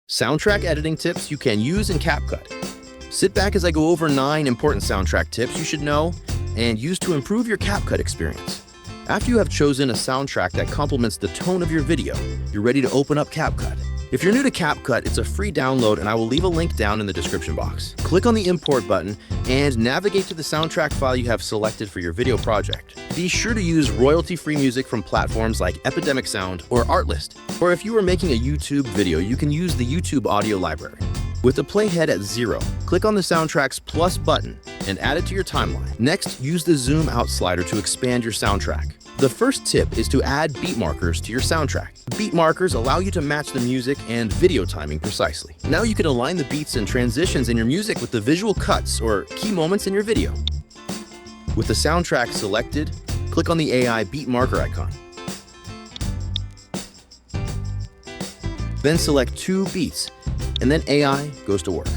Soundtrack editing tips you can use in CapCut. Sit back as I go over 9 important soundtrack tips you should know and use to improve your CapCut experience. After you have chosen a soundtrack that complements the tone of your video, you're ready to open up CapCut. If you're new to CapCut, it's a free download and I will leave a link down in the description box. Click on the import button and navigate to the soundtrack file you have selected for your video project. Be sure to use royalty-free music from platforms like Epidemic Sound or Artlist. Or if you are making a YouTube video, you can use the YouTube audio library. With the playhead at 0, click on the soundtrack's plus button and add it to your timeline. Next, use the zoom out slider to expand your soundtrack. The first tip is to add beat markers to your soundtrack. Beat markers allow you to match the music and video timing precisely. Now you can align the beats and transitions in your music with the visual cuts or key moments in your video. With the soundtrack selected, click on the AI beat marker icon. Then select 2 beats, and then AI goes to work.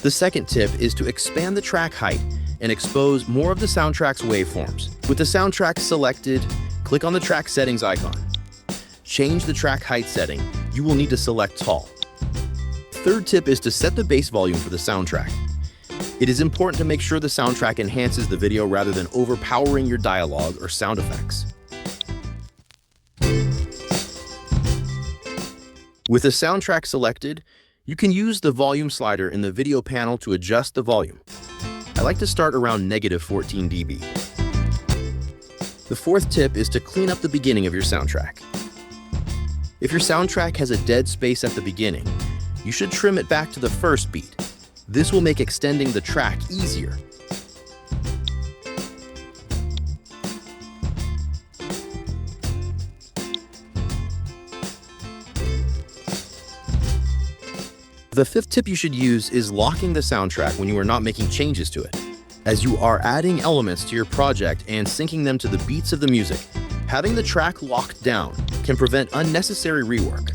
The second tip is to expand the track height and expose more of the soundtrack's waveforms. With the soundtrack selected, click on the track settings icon. Change the track height setting. You will need to select tall. Third tip is to set the bass volume for the soundtrack. It is important to make sure the soundtrack enhances the video rather than overpowering your dialogue or sound effects. With the soundtrack selected, you can use the volume slider in the video panel to adjust the volume. I like to start around -14 dB. The fourth tip is to clean up the beginning of your soundtrack. If your soundtrack has a dead space at the beginning, you should trim it back to the first beat. This will make extending the track easier. The fifth tip you should use is locking the soundtrack when you are not making changes to it. As you are adding elements to your project and syncing them to the beats of the music, having the track locked down can prevent unnecessary rework.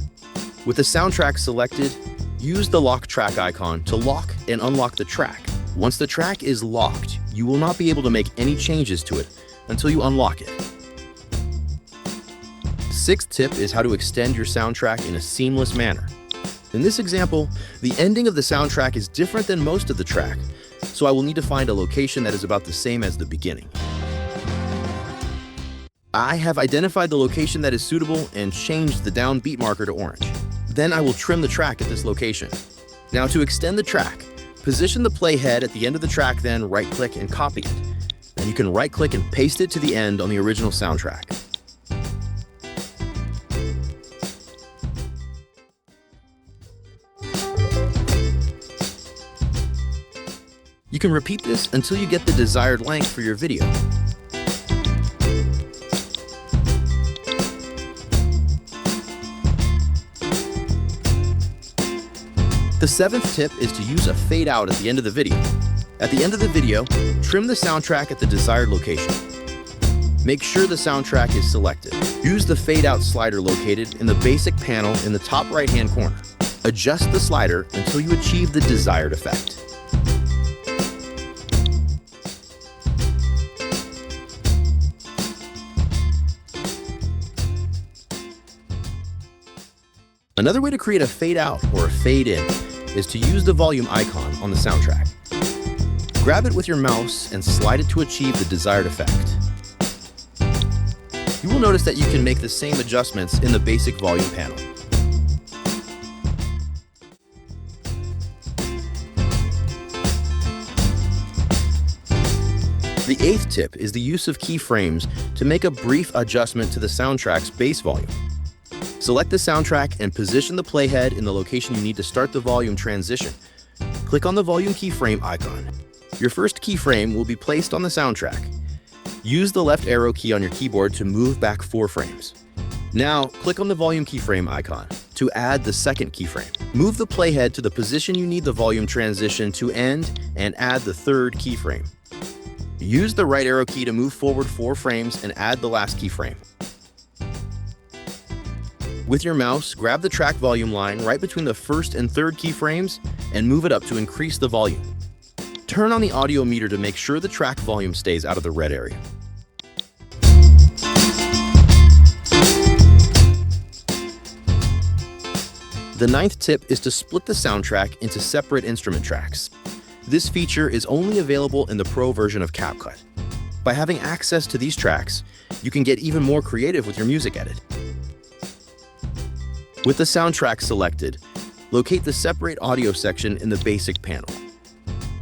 With the soundtrack selected, use the lock track icon to lock and unlock the track. Once the track is locked, you will not be able to make any changes to it until you unlock it. Sixth tip is how to extend your soundtrack in a seamless manner. In this example, the ending of the soundtrack is different than most of the track, so I will need to find a location that is about the same as the beginning. I have identified the location that is suitable and changed the down beat marker to orange. Then I will trim the track at this location. Now to extend the track, position the playhead at the end of the track, then right-click and copy it. Then you can right-click and paste it to the end on the original soundtrack. You can repeat this until you get the desired length for your video. The seventh tip is to use a fade out at the end of the video. At the end of the video, trim the soundtrack at the desired location. Make sure the soundtrack is selected. Use the fade out slider located in the basic panel in the top right-hand corner. Adjust the slider until you achieve the desired effect. Another way to create a fade out or a fade in is to use the volume icon on the soundtrack. Grab it with your mouse and slide it to achieve the desired effect. You will notice that you can make the same adjustments in the basic volume panel. The eighth tip is the use of keyframes to make a brief adjustment to the soundtrack's bass volume. Select the soundtrack and position the playhead in the location you need to start the volume transition. Click on the volume keyframe icon. Your first keyframe will be placed on the soundtrack. Use the left arrow key on your keyboard to move back 4 frames. Now, click on the volume keyframe icon to add the second keyframe. Move the playhead to the position you need the volume transition to end and add the third keyframe. Use the right arrow key to move forward 4 frames and add the last keyframe. With your mouse, grab the track volume line right between the first and third keyframes and move it up to increase the volume. Turn on the audio meter to make sure the track volume stays out of the red area. The 9th tip is to split the soundtrack into separate instrument tracks. This feature is only available in the Pro version of CapCut. By having access to these tracks, you can get even more creative with your music edit. With the soundtrack selected, locate the Separate Audio section in the Basic panel.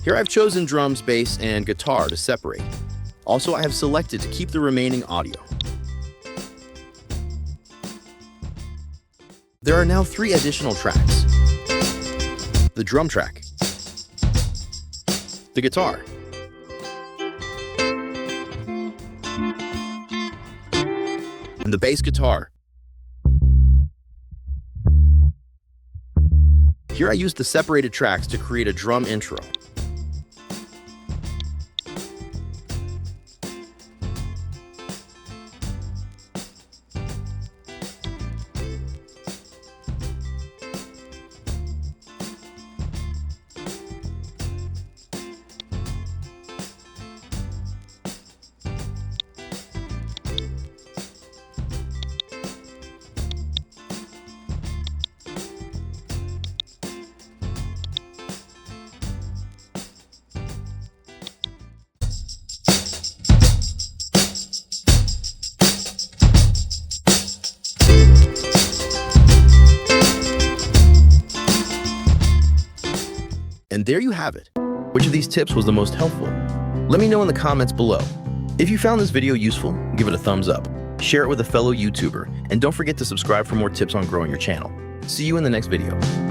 Here I've chosen drums, bass, and guitar to separate. Also, I have selected to keep the remaining audio. There are now 3 additional tracks: the drum track, the guitar, and the bass guitar. Here I used the separated tracks to create a drum intro. And there you have it. Which of these tips was the most helpful? Let me know in the comments below. If you found this video useful, give it a thumbs up, share it with a fellow YouTuber, and don't forget to subscribe for more tips on growing your channel. See you in the next video.